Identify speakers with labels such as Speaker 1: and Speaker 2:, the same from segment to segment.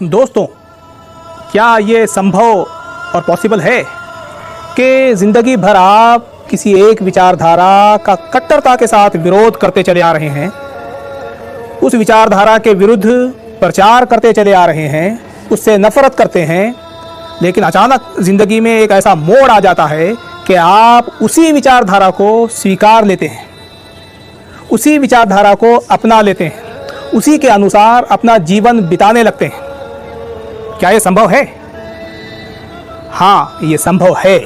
Speaker 1: दोस्तों, क्या ये संभव और पॉसिबल है कि ज़िंदगी भर आप किसी एक विचारधारा का कट्टरता के साथ विरोध करते चले आ रहे हैं, उस विचारधारा के विरुद्ध प्रचार करते चले आ रहे हैं, उससे नफ़रत करते हैं, लेकिन अचानक ज़िंदगी में एक ऐसा मोड़ आ जाता है कि आप उसी विचारधारा को स्वीकार लेते हैं, उसी विचारधारा को अपना लेते हैं, उसी के अनुसार अपना जीवन बिताने लगते हैं। क्या ये संभव है? हाँ, ये संभव है,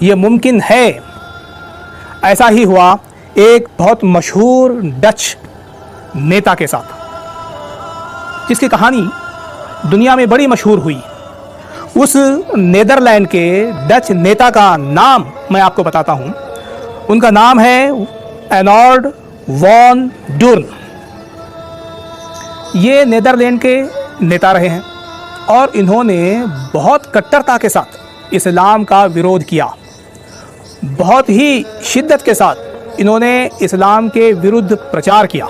Speaker 1: ये मुमकिन है। ऐसा ही हुआ एक बहुत मशहूर डच नेता के साथ, जिसकी कहानी दुनिया में बड़ी मशहूर हुई। उस नीदरलैंड के डच नेता का नाम मैं आपको बताता हूँ। उनका नाम है एर्नोल्ड वॉन डुर्न। ये नीदरलैंड के नेता रहे हैं और इन्होंने बहुत कट्टरता के साथ इस्लाम का विरोध किया। बहुत ही शिद्दत के साथ इन्होंने इस्लाम के विरुद्ध प्रचार किया।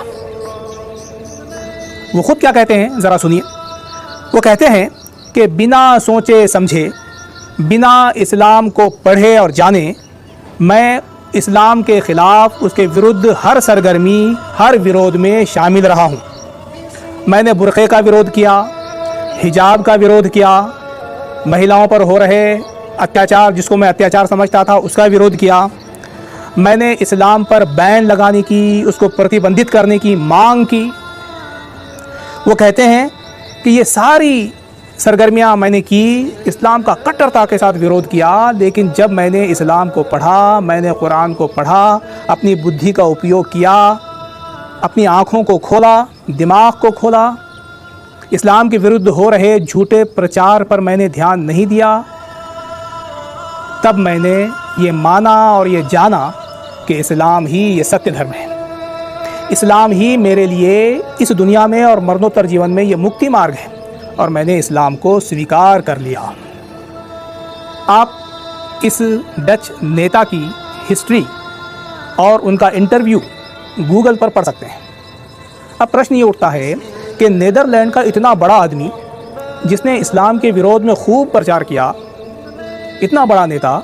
Speaker 1: वो खुद क्या कहते हैं, ज़रा सुनिए। वो कहते हैं कि बिना सोचे समझे, बिना इस्लाम को पढ़े और जाने, मैं इस्लाम के ख़िलाफ़, उसके विरुद्ध हर सरगर्मी, हर विरोध में शामिल रहा हूँ। मैंने बुर्क़े का विरोध किया, हिजाब का विरोध किया, महिलाओं पर हो रहे अत्याचार, जिसको मैं अत्याचार समझता था, उसका विरोध किया। मैंने इस्लाम पर बैन लगाने की, उसको प्रतिबंधित करने की मांग की। वो कहते हैं कि ये सारी सरगर्मियाँ मैंने की, इस्लाम का कट्टरता के साथ विरोध किया, लेकिन जब मैंने इस्लाम को पढ़ा, मैंने कुरान को पढ़ा, अपनी बुद्धि का उपयोग किया, अपनी आँखों को खोला, दिमाग को खोला, इस्लाम के विरुद्ध हो रहे झूठे प्रचार पर मैंने ध्यान नहीं दिया, तब मैंने ये माना और ये जाना कि इस्लाम ही ये सत्य धर्म है। इस्लाम ही मेरे लिए इस दुनिया में और मरणोत्तर जीवन में ये मुक्ति मार्ग है, और मैंने इस्लाम को स्वीकार कर लिया। आप इस डच नेता की हिस्ट्री और उनका इंटरव्यू गूगल पर पढ़ सकते हैं। अब प्रश्न ये उठता है कि नीदरलैंड का इतना बड़ा आदमी, जिसने इस्लाम के विरोध में खूब प्रचार किया, इतना बड़ा नेता,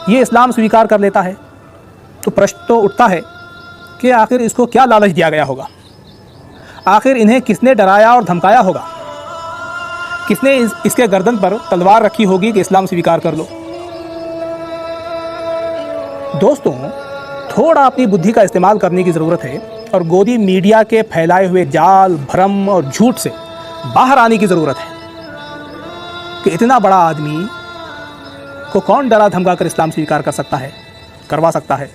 Speaker 1: ये इस्लाम स्वीकार कर लेता है, तो प्रश्न तो उठता है कि आखिर इसको क्या लालच दिया गया होगा? आखिर इन्हें किसने डराया और धमकाया होगा? किसने इसके गर्दन पर तलवार रखी होगी कि इस्लाम स्वीकार कर लो? दोस्तों, थोड़ा अपनी बुद्धि का इस्तेमाल करने की ज़रूरत है और गोदी मीडिया के फैलाए हुए जाल, भ्रम और झूठ से बाहर आने की ज़रूरत है कि इतना बड़ा आदमी को कौन डरा धमका कर इस्लाम स्वीकार कर सकता है, करवा सकता है?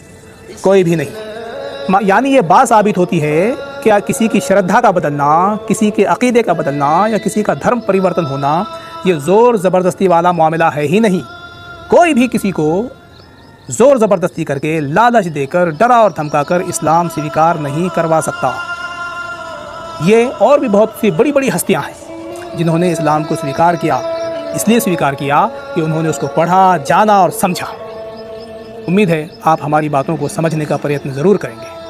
Speaker 1: कोई भी नहीं। यानी ये बात साबित होती है कि किसी की श्रद्धा का बदलना, किसी के अक़ीदे का बदलना या किसी का धर्म परिवर्तन होना, ये ज़ोर ज़बरदस्ती वाला मामला है ही नहीं। कोई भी किसी को ज़ोर ज़बरदस्ती करके, लालच देकर, डरा और धमका कर इस्लाम स्वीकार नहीं करवा सकता। ये और भी बहुत सी बड़ी बड़ी हस्तियां हैं जिन्होंने इस्लाम को स्वीकार किया, इसलिए स्वीकार किया कि उन्होंने उसको पढ़ा, जाना और समझा। उम्मीद है आप हमारी बातों को समझने का प्रयत्न ज़रूर करेंगे।